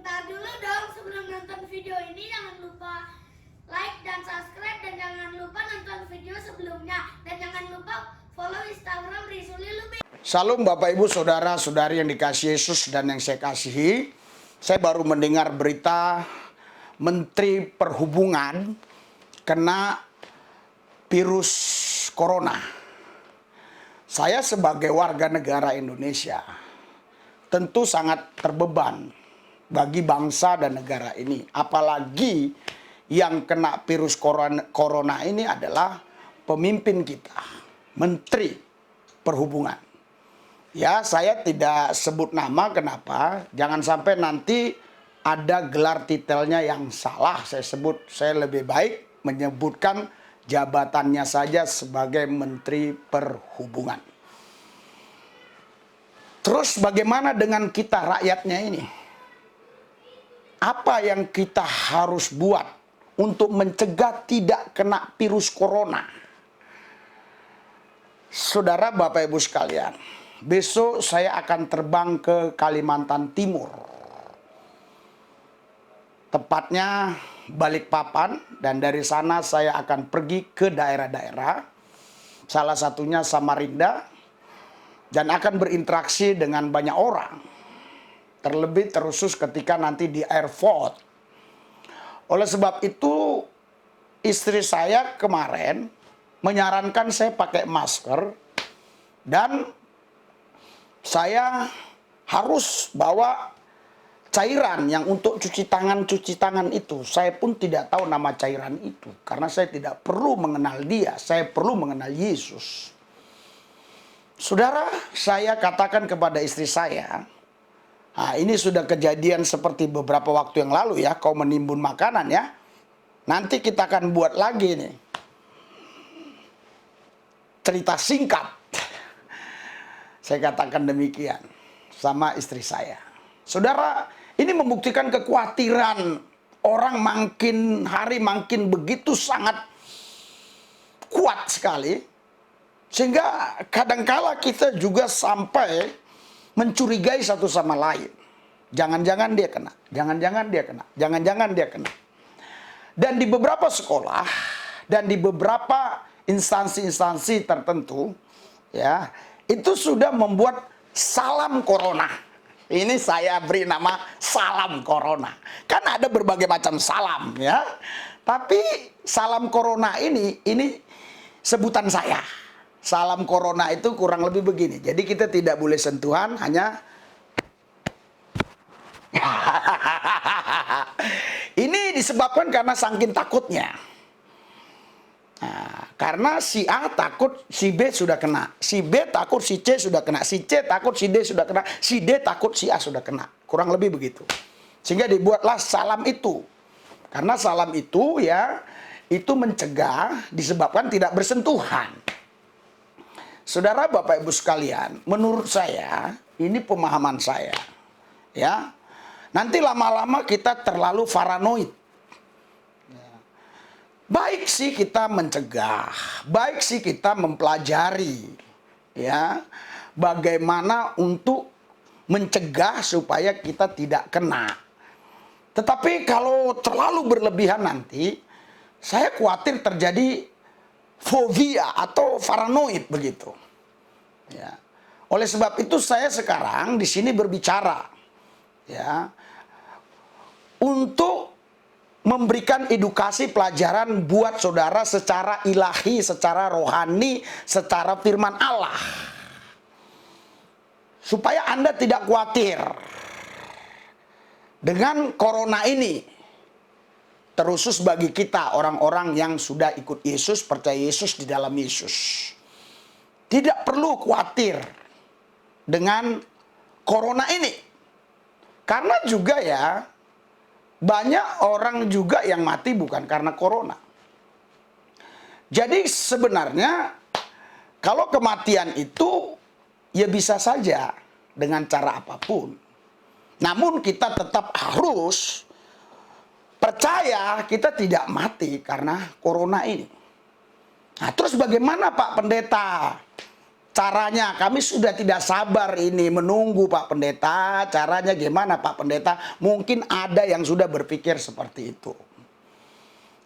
Ntar dulu dong, sebelum nonton video ini jangan lupa like dan subscribe, dan jangan lupa nonton video sebelumnya, dan jangan lupa follow Instagram Rizuli Lubis. Salam Bapak Ibu Saudara-saudari yang dikasihi Yesus dan yang saya kasihi. Saya baru mendengar berita Menteri Perhubungan kena virus corona. Saya sebagai warga negara Indonesia tentu sangat terbeban bagi bangsa dan negara ini. Apalagi yang kena virus corona ini adalah pemimpin kita, Menteri Perhubungan. Ya, saya tidak sebut nama, kenapa? Jangan sampai nanti ada gelar titelnya yang salah saya sebut. Saya lebih baik menyebutkan jabatannya saja sebagai Menteri Perhubungan. Terus bagaimana dengan kita rakyatnya ini? Apa yang kita harus buat untuk mencegah tidak kena virus corona? Saudara, Bapak Ibu sekalian, besok saya akan terbang ke Kalimantan Timur. Tepatnya Balikpapan, dan dari sana saya akan pergi ke daerah-daerah, salah satunya Samarinda, dan akan berinteraksi dengan banyak orang. Terlebih terusus ketika nanti di airport. Oleh sebab itu, istri saya kemarin menyarankan saya pakai masker, dan saya harus bawa cairan yang untuk cuci tangan itu. Saya pun tidak tahu nama cairan itu, karena saya tidak perlu mengenal dia, saya perlu mengenal Yesus. Saudara, saya katakan kepada istri saya, nah, ini sudah kejadian seperti beberapa waktu yang lalu ya, kau menimbun makanan ya. Nanti kita akan buat lagi nih cerita singkat. Saya katakan demikian sama istri saya. Saudara, ini membuktikan kekhawatiran orang makin hari makin begitu sangat kuat sekali. Sehingga kadangkala kita juga sampai mencurigai satu sama lain. Jangan-jangan dia kena, jangan-jangan dia kena, jangan-jangan dia kena. Dan di beberapa sekolah dan di beberapa instansi-instansi tertentu, ya, itu sudah membuat salam corona. Ini saya beri nama salam corona. Kan ada berbagai macam salam, ya. Tapi salam corona ini sebutan saya. Salam corona itu kurang lebih begini. Jadi kita tidak boleh sentuhan, hanya ini disebabkan karena saking takutnya. Nah, karena si A takut si B sudah kena, si B takut si C sudah kena, si C takut si D sudah kena, si D takut si A sudah kena. Kurang lebih begitu. Sehingga dibuatlah salam itu. Karena salam itu ya, itu mencegah disebabkan tidak bersentuhan. Saudara, Bapak Ibu sekalian, menurut saya, ini pemahaman saya, ya. Nanti lama-lama kita terlalu paranoid. Baik sih kita mencegah, baik sih kita mempelajari, ya, bagaimana untuk mencegah supaya kita tidak kena. Tetapi kalau terlalu berlebihan nanti, saya khawatir terjadi fobia atau paranoid begitu. Ya. Oleh sebab itu saya sekarang di sini berbicara, ya, untuk memberikan edukasi pelajaran buat saudara secara ilahi, secara rohani, secara firman Allah. Supaya Anda tidak khawatir dengan corona ini. Terusus bagi kita orang-orang yang sudah ikut Yesus, percaya Yesus di dalam Yesus. Tidak perlu khawatir dengan corona ini. Karena juga ya, banyak orang juga yang mati bukan karena corona. Jadi sebenarnya kalau kematian itu ya bisa saja dengan cara apapun. Namun kita tetap harus percaya kita tidak mati karena corona ini. Nah, terus bagaimana Pak Pendeta? caranya? Kami sudah tidak sabar ini menunggu Pak Pendeta. Caranya gimana Pak Pendeta? Mungkin ada yang sudah berpikir seperti itu.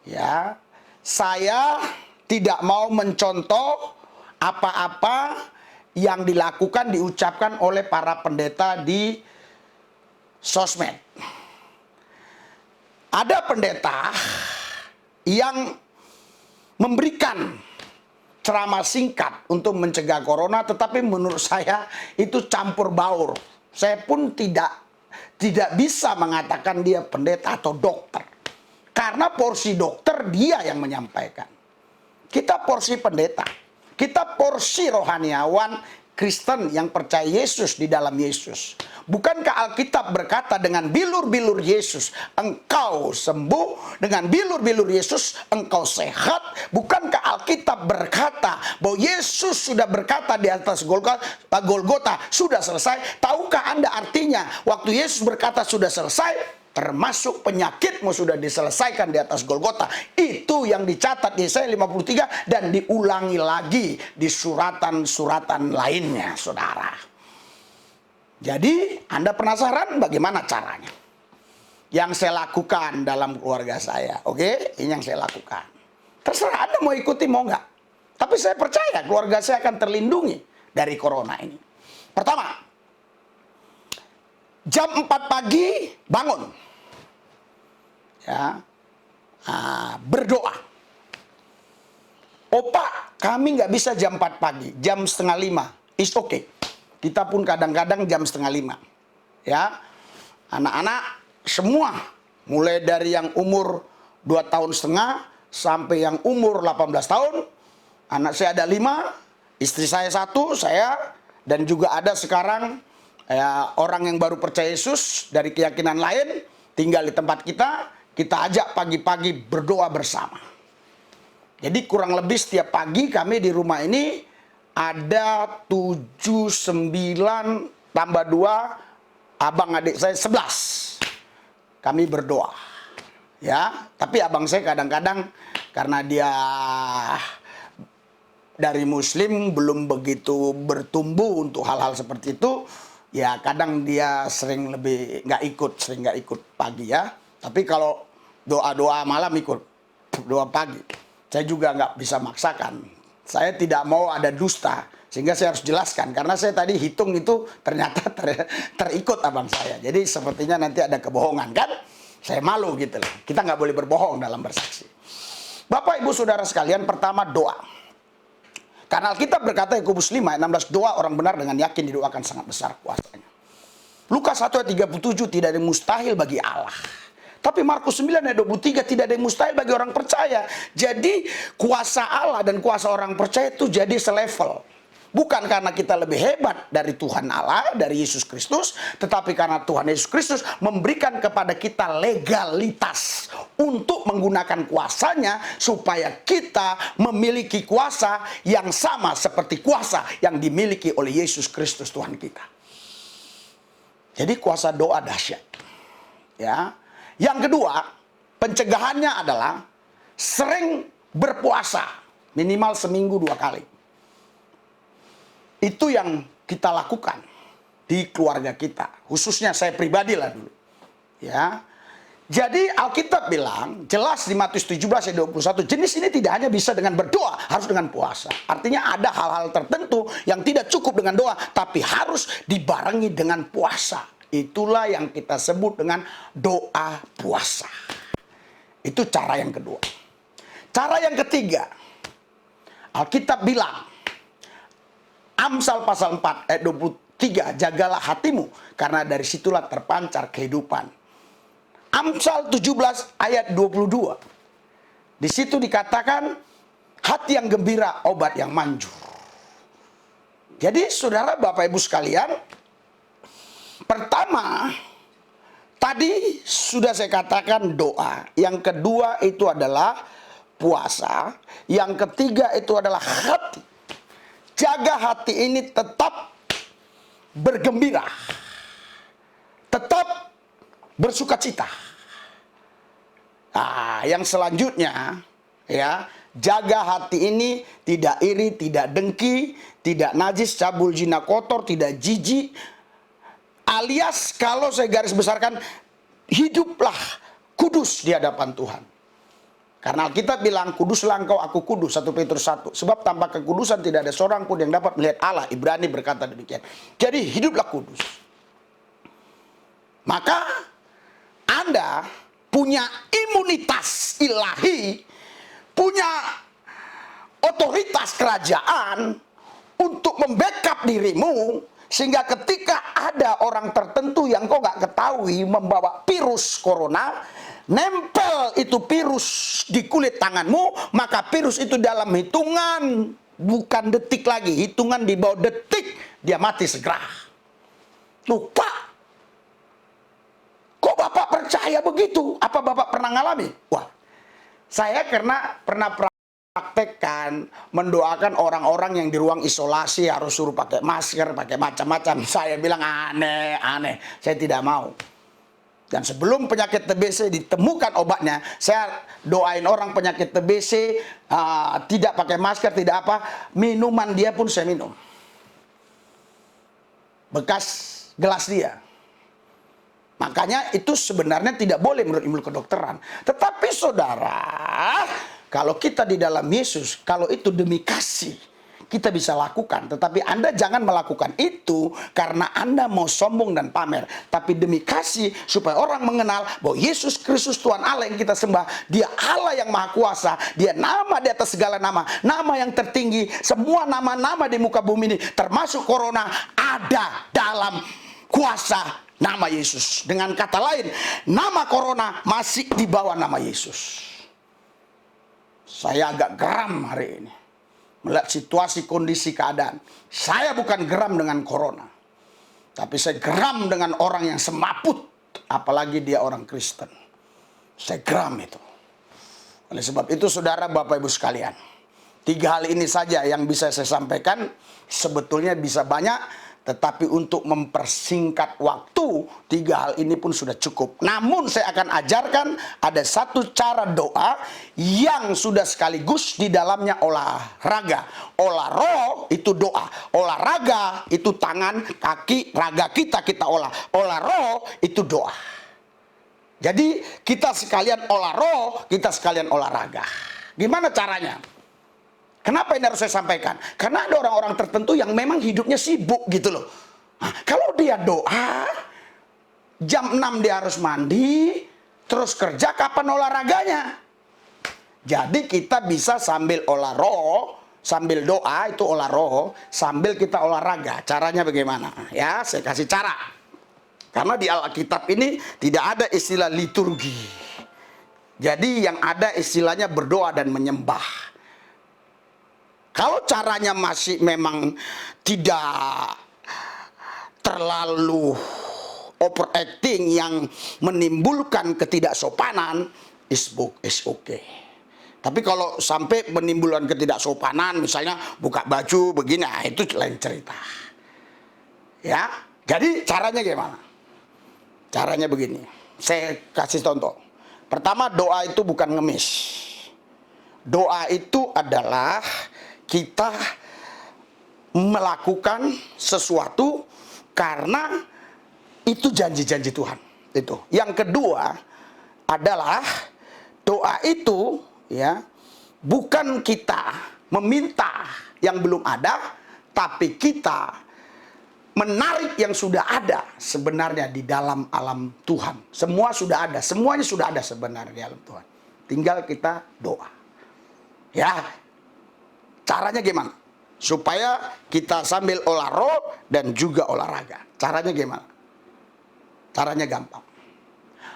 Ya, saya tidak mau mencontoh apa-apa yang dilakukan, diucapkan oleh para pendeta di sosmed. Ada pendeta yang memberikan ceramah singkat untuk mencegah corona, tetapi menurut saya itu campur baur. Saya pun tidak bisa mengatakan dia pendeta atau dokter. Karena porsi dokter dia yang menyampaikan. Kita porsi pendeta. Kita porsi rohaniawan Kristen yang percaya Yesus di dalam Yesus. Bukankah Alkitab berkata dengan bilur-bilur Yesus engkau sembuh, dengan bilur-bilur Yesus engkau sehat? Bukankah Alkitab berkata bahwa Yesus sudah berkata di atas Golgota sudah selesai? Tahukah Anda artinya waktu Yesus berkata sudah selesai? Termasuk penyakitmu sudah diselesaikan di atas Golgota. Itu yang dicatat di Yesaya 53 dan diulangi lagi di suratan-suratan lainnya, saudara. Jadi, Anda penasaran bagaimana caranya? Yang saya lakukan dalam keluarga saya, oke? Ini yang saya lakukan. Terserah Anda mau ikuti, mau nggak. Tapi saya percaya keluarga saya akan terlindungi dari corona ini. Pertama, jam 4 pagi bangun. Ya, berdoa. Opa, kami nggak bisa jam 4 pagi, jam setengah 5. It's okay. Kita pun kadang-kadang jam setengah 5. Ya, anak-anak semua, mulai dari yang umur 2 tahun setengah sampai yang umur 18 tahun. Anak saya ada 5, istri saya 1, saya, dan juga ada sekarang ya, orang yang baru percaya Yesus dari keyakinan lain tinggal di tempat kita. Kita ajak pagi-pagi berdoa bersama. Jadi kurang lebih setiap pagi kami di rumah ini ada 7, 9, tambah 2, abang adik saya 11. Kami berdoa. Ya, tapi abang saya kadang-kadang karena dia dari Muslim belum begitu bertumbuh untuk hal-hal seperti itu, ya kadang dia sering nggak ikut pagi ya. Tapi kalau doa-doa malam ikut, doa pagi. Saya juga nggak bisa maksakan. Saya tidak mau ada dusta, sehingga saya harus jelaskan. Karena saya tadi hitung itu ternyata terikut abang saya. Jadi sepertinya nanti ada kebohongan kan? Saya malu gitu loh. Kita nggak boleh berbohong dalam bersaksi. Bapak Ibu Saudara sekalian, pertama doa. Karena Alkitab berkata Yakobus 5 ayat 16, doa orang benar dengan yakin didoakan sangat besar kuasanya. Lukas 1 ayat 37, tidak ada yang mustahil bagi Allah. Tapi Markus 9 ayat 23, tidak ada yang mustahil bagi orang percaya. Jadi kuasa Allah dan kuasa orang percaya itu jadi selevel. Bukan karena kita lebih hebat dari Tuhan Allah, dari Yesus Kristus, tetapi karena Tuhan Yesus Kristus memberikan kepada kita legalitas untuk menggunakan kuasanya supaya kita memiliki kuasa yang sama seperti kuasa yang dimiliki oleh Yesus Kristus Tuhan kita. Jadi kuasa doa dahsyat. Ya. Yang kedua, pencegahannya adalah sering berpuasa, minimal seminggu 2 kali. Itu yang kita lakukan di keluarga kita, khususnya saya pribadi lah dulu. Ya. Jadi Alkitab bilang, jelas di Matius 17 ayat 21, jenis ini tidak hanya bisa dengan berdoa, harus dengan puasa. Artinya ada hal-hal tertentu yang tidak cukup dengan doa, tapi harus dibarengi dengan puasa. Itulah yang kita sebut dengan doa puasa. Itu cara yang kedua. Cara yang ketiga, Alkitab bilang, Amsal pasal 4 ayat 23, jagalah hatimu, karena dari situlah terpancar kehidupan. Amsal 17 ayat 22, di situ dikatakan, hati yang gembira, obat yang manjur. Jadi saudara Bapak Ibu sekalian, pertama, tadi sudah saya katakan doa. Yang kedua itu adalah puasa. Yang ketiga itu adalah hati. Jaga hati ini tetap bergembira. Tetap bersukacita. Nah, yang selanjutnya ya, Jaga hati ini, tidak iri, tidak dengki, tidak najis, cabul, zina, kotor, tidak jijik. Alias kalau saya garis besarkan, hiduplah kudus di hadapan Tuhan. Karena Alkitab bilang, kuduslah engkau, aku kudus, 1 Petrus 1. Sebab tanpa kekudusan tidak ada seorang pun yang dapat melihat Allah. Ibrani berkata demikian. Jadi hiduplah kudus. Maka Anda punya imunitas ilahi, punya otoritas kerajaan untuk membackup dirimu, sehingga ketika ada orang tertentu yang kau nggak ketahui membawa virus corona, nempel itu virus di kulit tanganmu, maka virus itu dalam hitungan, bukan detik lagi, hitungan di bawah detik, dia mati segera. Lupa. Kok Bapak percaya begitu? Apa Bapak pernah ngalami? Wah, saya karena pernah praktekkan mendoakan orang-orang yang di ruang isolasi harus suruh pakai masker, pakai macam-macam. Saya bilang aneh, saya tidak mau. Dan sebelum penyakit TBC ditemukan obatnya, saya doain orang penyakit TBC tidak pakai masker, tidak apa, minuman dia pun saya minum. Bekas gelas dia. Makanya itu sebenarnya tidak boleh menurut ilmu kedokteran. Tetapi saudara, kalau kita di dalam Yesus, kalau itu demi kasih, kita bisa lakukan. Tetapi Anda jangan melakukan itu karena Anda mau sombong dan pamer. Tapi demi kasih, supaya orang mengenal bahwa Yesus Kristus Tuhan Allah yang kita sembah, Dia Allah yang Maha Kuasa, Dia nama di atas segala nama, nama yang tertinggi. Semua nama-nama di muka bumi ini, termasuk corona, ada dalam kuasa nama Yesus. Dengan kata lain, nama corona masih di bawah nama Yesus. Saya agak geram hari ini melihat situasi, kondisi, keadaan. Saya bukan geram dengan corona, tapi saya geram dengan orang yang semaput, apalagi dia orang Kristen. Saya geram itu. Oleh sebab itu saudara, Bapak Ibu sekalian, 3 hal ini saja yang bisa saya sampaikan. Sebetulnya bisa banyak, tetapi untuk mempersingkat waktu, 3 hal ini pun sudah cukup. Namun saya akan ajarkan ada satu cara doa yang sudah sekaligus di dalamnya olahraga. Olah roh itu doa, olahraga itu tangan, kaki, raga kita olah. Olah roh itu doa. Jadi kita sekalian olah roh, kita sekalian olahraga. Gimana caranya? Kenapa ini harus saya sampaikan? Karena ada orang-orang tertentu yang memang hidupnya sibuk gitu loh. Nah, kalau dia doa, jam 6 dia harus mandi, terus kerja, kapan olahraganya? Jadi kita bisa sambil olah roh, sambil doa itu olah roh, sambil kita olahraga. Caranya bagaimana? Ya, saya kasih cara. Karena di Alkitab ini tidak ada istilah liturgi. Jadi yang ada istilahnya berdoa dan menyembah. Kalau caranya masih memang tidak terlalu overacting yang menimbulkan ketidaksopanan, is okay. Tapi kalau sampai menimbulkan ketidaksopanan, misalnya buka baju begini, itu lain cerita. Ya, jadi caranya gimana? Caranya begini, saya kasih contoh. Pertama, doa itu bukan ngemis. Doa itu adalah kita melakukan sesuatu karena itu janji-janji Tuhan. Itu. Yang kedua adalah doa itu ya bukan kita meminta yang belum ada, tapi kita menarik yang sudah ada sebenarnya di dalam alam Tuhan. Semua sudah ada, semuanya sudah ada sebenarnya di alam Tuhan. Tinggal kita doa. Ya, caranya gimana? Supaya kita sambil olah roh dan juga olahraga. Caranya gimana? Caranya gampang.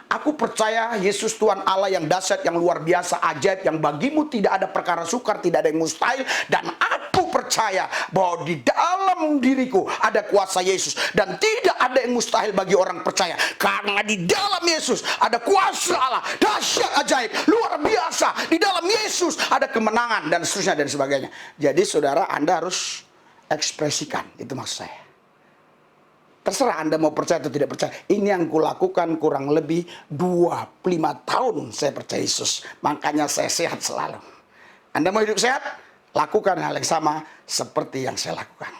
Aku percaya Yesus Tuhan Allah yang dahsyat, yang luar biasa, ajaib, yang bagimu tidak ada perkara sukar, tidak ada yang mustahil. Dan aku percaya bahwa di dalam diriku ada kuasa Yesus. Dan tidak ada yang mustahil bagi orang percaya. Karena di dalam Yesus ada kuasa Allah, dahsyat, ajaib, luar biasa. Di dalam Yesus ada kemenangan dan seterusnya dan sebagainya. Jadi saudara, Anda harus ekspresikan, itu maksud saya. Terserah Anda mau percaya atau tidak percaya. Ini yang kulakukan kurang lebih 25 tahun saya percaya Yesus. Makanya saya sehat selalu. Anda mau hidup sehat? Lakukan hal yang sama seperti yang saya lakukan.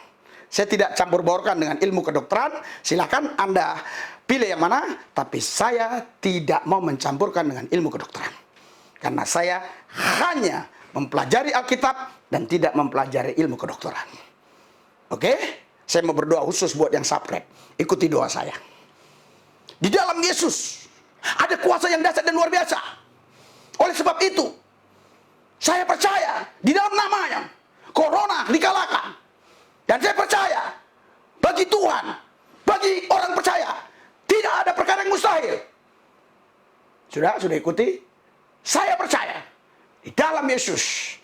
Saya tidak campur baurkan dengan ilmu kedokteran. Silakan Anda pilih yang mana. Tapi saya tidak mau mencampurkan dengan ilmu kedokteran. Karena saya hanya mempelajari Alkitab dan tidak mempelajari ilmu kedokteran. Oke? Saya mau berdoa khusus buat yang subscribe. Ikuti doa saya. Di dalam Yesus ada kuasa yang dahsyat dan luar biasa. Oleh sebab itu, saya percaya di dalam namanya corona dikalahkan. Dan saya percaya bagi Tuhan, bagi orang percaya, tidak ada perkara yang mustahil. Sudah ikuti? Saya percaya di dalam Yesus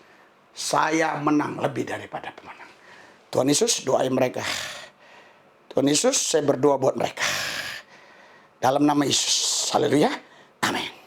saya menang lebih daripada pemenang. Tuhan Yesus, doain mereka. Tuhan Yesus, saya berdoa buat mereka. Dalam nama Yesus. Haleluya.